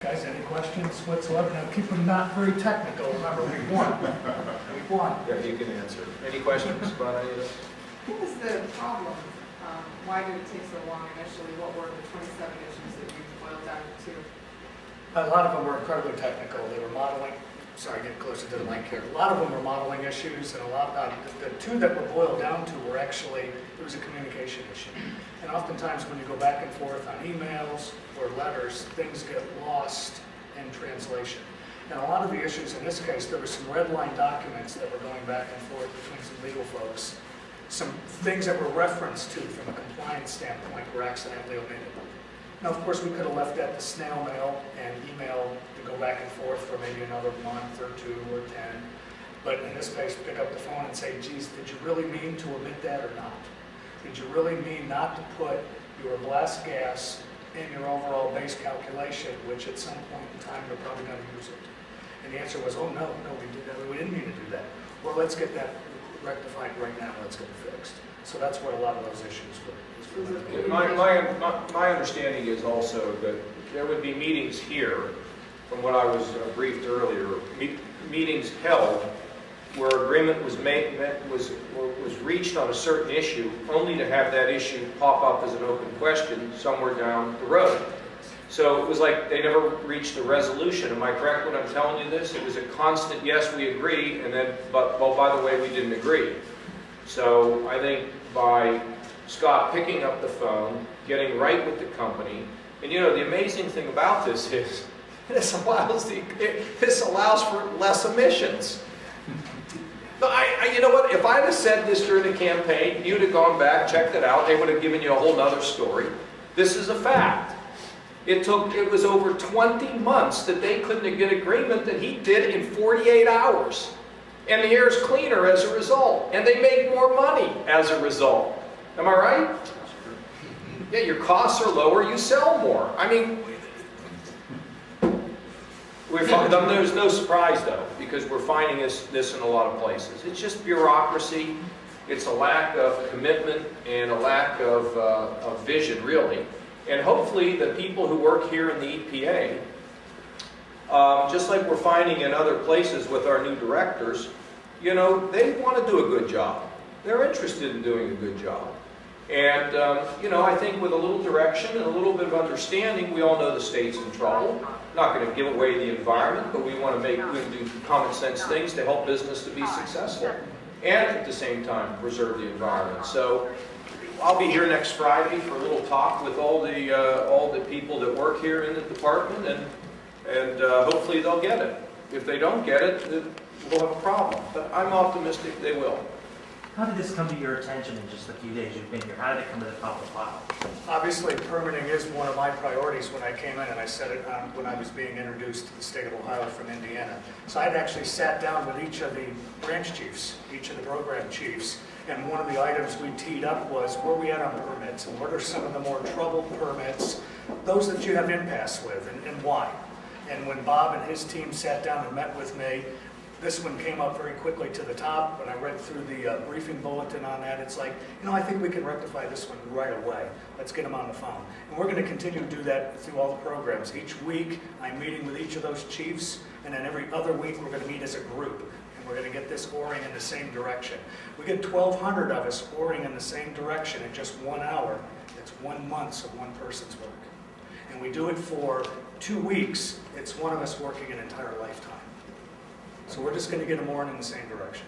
Guys, any questions whatsoever? Now, keep them not very technical. Remember, we won. We won. Yeah, you can answer. Any questions about any of this? What was the problem? Why did it take so long initially? What were the 27 issues that you boiled down to? A lot of them were incredibly technical. They were modeling, sorry, get closer to the mic here. A lot of them were modeling issues, and a lot the two that were boiled down to were actually, it was a communication issue. And oftentimes when you go back and forth on emails or letters, things get lost in translation. And a lot of the issues in this case, there were some red line documents that were going back and forth between some legal folks. Some things that were referenced to from a compliance standpoint were accidentally omitted. Now, of course, we could have left that to snail mail and email to go back and forth for maybe another month or 2 or 10. But in this case, pick up the phone and say, geez, did you really mean to omit that or not? Did you really mean not to put your blast gas in your overall base calculation, which at some point in time you're probably going to use it? And the answer was, oh, no, we didn't mean to do that. Well, let's get that rectified right now, let's get it fixed. So that's what a lot of those issues were. My understanding is also that there would be meetings here, from what I was briefed earlier, meetings held where agreement was reached on a certain issue, only to have that issue pop up as an open question somewhere down the road. So it was like they never reached a resolution. Am I correct when I'm telling you this? It was a constant, yes, we agree, and then, but, well, by the way, we didn't agree. So I think by Scott picking up the phone, getting right with the company, and you know, the amazing thing about this is, this allows for less emissions. No, you know what, if I'd have said this during the campaign, you'd have gone back, checked it out, they would have given you a whole nother story. This is a fact. It was over 20 months that they couldn't get agreement that he did in 48 hours. And the air is cleaner as a result. And they make more money as a result. Am I right? Yeah, your costs are lower, you sell more. I mean, there's no surprise though, because we're finding this in a lot of places. It's just bureaucracy. It's a lack of commitment and a lack of vision, really. And hopefully the people who work here in the EPA, just like we're finding in other places with our new directors, you know, they want to do a good job. They're interested in doing a good job. And, you know, I think with a little direction and a little bit of understanding, we all know the state's in trouble. Not going to give away the environment, but we want to do common sense things to help business to be successful. And at the same time, preserve the environment. So I'll be here next Friday for a little talk with all the people that work here in the department, and hopefully they'll get it. If they don't get it, then we'll have a problem. But I'm optimistic they will. How did this come to your attention in just the few days you've been here? How did it come to the top of the pile? Obviously, permitting is one of my priorities when I came in, and I said it when I was being introduced to the state of Ohio from Indiana. So I'd actually sat down with each of the branch chiefs, each of the program chiefs, and one of the items we teed up was where we at on permits, and what are some of the more troubled permits, those that you have impasse with, and why. And when Bob and his team sat down and met with me, this one came up very quickly to the top. When I read through the briefing bulletin on that, it's like, you know, I think we can rectify this one right away. Let's get them on the phone. And we're going to continue to do that through all the programs. Each week, I'm meeting with each of those chiefs, and then every other week, we're going to meet as a group. And we're going to get this oaring in the same direction. We get 1,200 of us oaring in the same direction in just 1 hour. It's 1 month of one person's work. And we do it for 2 weeks. It's one of us working an entire lifetime. So we're just going to get them oaring in the same direction.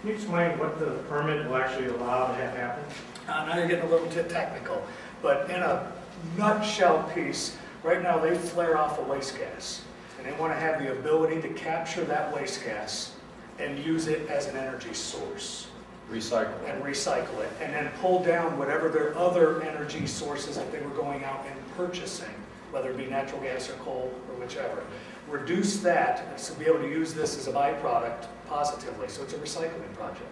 Can you explain what the permit will actually allow to have happen? Now you're getting a little bit technical, but in a nutshell piece, right now they flare off a waste gas. And they want to have the ability to capture that waste gas and use it as an energy source. Recycle. And recycle it. And then pull down whatever their other energy sources that they were going out and purchasing, whether it be natural gas or coal or whichever. Reduce that to be able to use this as a byproduct positively. So it's a recycling project.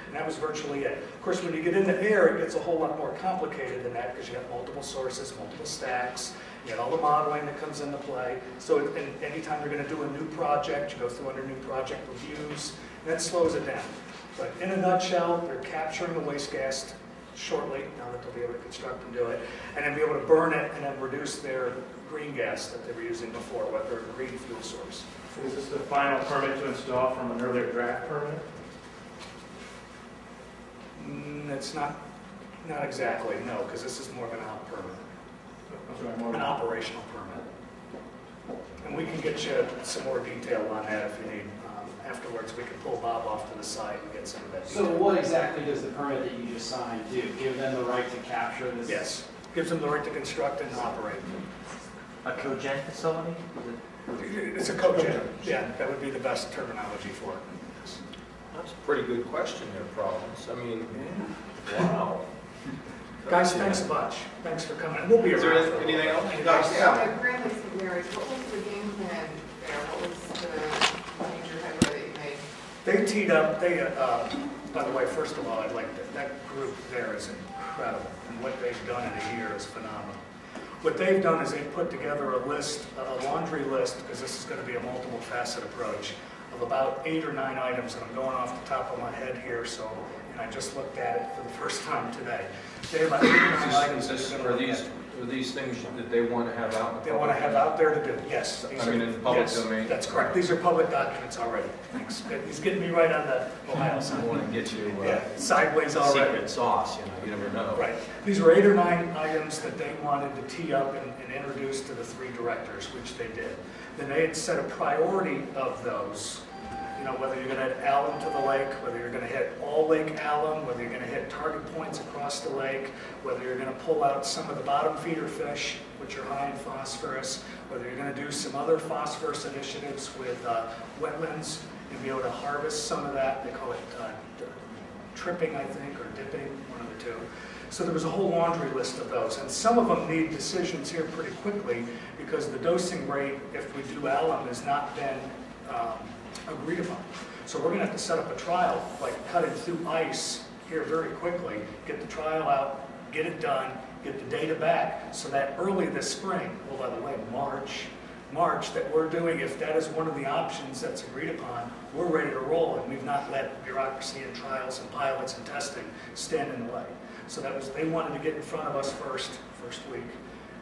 And that was virtually it. Of course, when you get into air, it gets a whole lot more complicated than that because you have multiple sources, multiple stacks. You got all the modeling that comes into play. So anytime you're going to do a new project, you go through under new project reviews, and that slows it down. But in a nutshell, they're capturing the waste gas shortly, now that they'll be able to construct and do it, and then be able to burn it and then reduce their green gas that they were using before, what their green fuel source. Is this the final permit to install from an earlier draft permit? It's not exactly, no, because this is more of an out permit, I'm sorry, more an of operational permit. And we can get you some more detail on that if you need. Afterwards, we can pull Bob off to the side and get some of that So detail. what exactly does the permit that you just signed do? Give them the right to capture this? Yes, gives them the right to construct and operate. A cogen facility? It's a cogen, yeah, that would be the best terminology for it. That's a pretty good question there, Providence. I mean, wow. Guys, thanks a bunch. Thanks for coming. We'll be Is there around. for a anything while. else? Yeah. Grand Lakes marriage, what was the game plan there? What was the major headway that you made? They teed up, by the way, first of all, I'd like that group there is incredible. And what they've done in a year is phenomenal. What they've done is they've put together a list, a laundry list, because this is going to be a multiple facet approach, of about 8 or 9 items, and I'm going off the top of my head here, so, and I just looked at it for the first time today. They have about 8 or 9 items that they're going to look at. Are these things that they want to have out in the They want to have out there to do, yes. These I mean, are- in the public yes, domain? That's correct. These are public documents already. Thanks. Good. He's getting me right on the Ohio I side. want to get you Yeah, sideways already. secret sauce, you never know. Right. These were 8 or 9 items that they wanted to tee up and introduce to the 3 directors, which they did. Then they had set a priority of those, whether you're going to add alum to the lake, whether you're going to hit all lake alum, whether you're going to hit target points across the lake, whether you're going to pull out some of the bottom feeder fish, which are high in phosphorus, whether you're going to do some other phosphorus initiatives with wetlands and be able to harvest some of that. They call it tripping, I think, or dipping, one of the two. So there was a whole laundry list of those, and some of them need decisions here pretty quickly because the dosing rate, if we do alum, has not been agreed upon. So we're going to have to set up a trial, like cut it through ice here very quickly, get the trial out, get it done, get the data back, so that early this spring, well, by the way, March, that we're doing, if that is one of the options that's agreed upon, we're ready to roll, and we've not let bureaucracy and trials and pilots and testing stand in the way. So they wanted to get in front of us first week.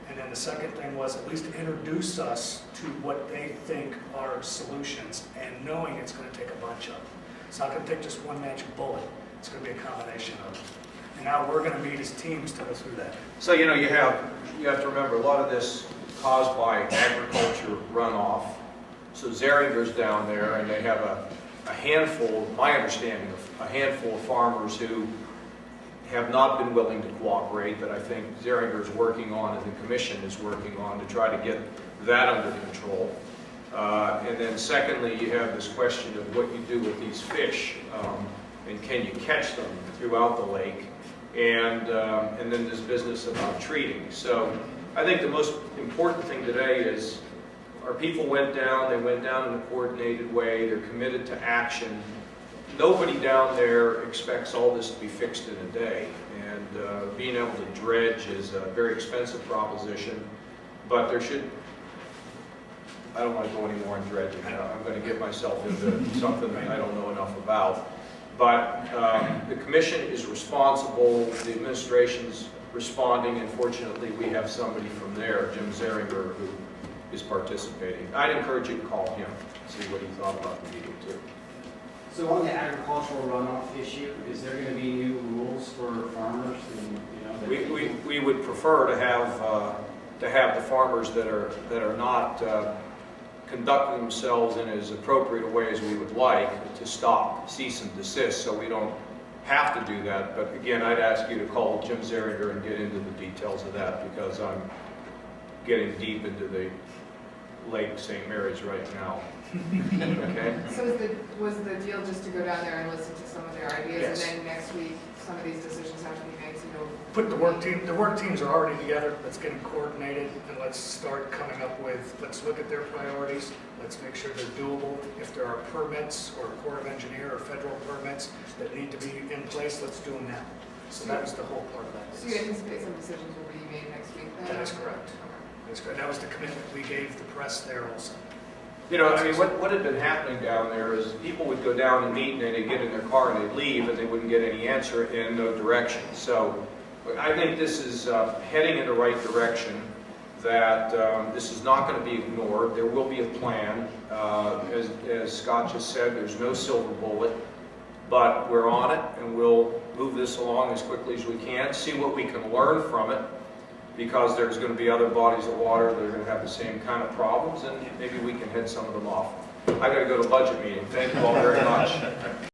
And then the second thing was at least introduce us to what they think are solutions, and knowing it's going to take a bunch of them. It's not going to take just one magic bullet. It's going to be a combination of them. And now we're going to meet as teams to go through that. So, you have to remember, a lot of this caused by agriculture runoff. So Zeringer's down there, and they have a handful, my understanding, a handful of farmers who have not been willing to cooperate, that I think Zeringer's working on and the commission is working on to try to get that under control. And then secondly, you have this question of what you do with these fish, and can you catch them throughout the lake, and then this business about treating. So I think the most important thing today is our people went down in a coordinated way, they're committed to action. Nobody down there expects all this to be fixed in a day, and being able to dredge is a very expensive proposition, but there should, I don't want to go any more on dredging. I'm going to get myself into something that I don't know enough about. But the commission is responsible, the administration's responding, and fortunately we have somebody from there, Jim Zeringer, who is participating. I'd encourage you to call him, see what he thought about the meeting too. So on the agricultural runoff issue, is there going to be new rules for farmers? And, We would prefer to have the farmers that are not conducting themselves in as appropriate a way as we would like to stop, cease and desist, so we don't have to do that. But again, I'd ask you to call Jim Zeringer and get into the details of that, because I'm getting deep into the Lake St. Mary's right now. Okay? So was the deal just to go down there and listen to some of their ideas, Yes. and then next week, some of these decisions have to be made, so you'll... Put the work teams are already together. Let's get them coordinated, and let's start coming up with, let's look at their priorities. Let's make sure they're doable. If there are permits or Corps of Engineer or federal permits that need to be in place, let's do them now. So that was the whole part of that. So you anticipate some decisions will be made next week then? That is correct. Okay. That's correct. That was the commitment we gave the press there also. What had been happening down there is people would go down and meet, and they'd get in their car and they'd leave, and they wouldn't get any answer and no direction. So I think this is heading in the right direction, that this is not going to be ignored. There will be a plan. As Scott just said, there's no silver bullet, but we're on it, and we'll move this along as quickly as we can, see what we can learn from it, because there's going to be other bodies of water that are going to have the same kind of problems, and maybe we can head some of them off. I got to go to budget meeting. Thank you all very much.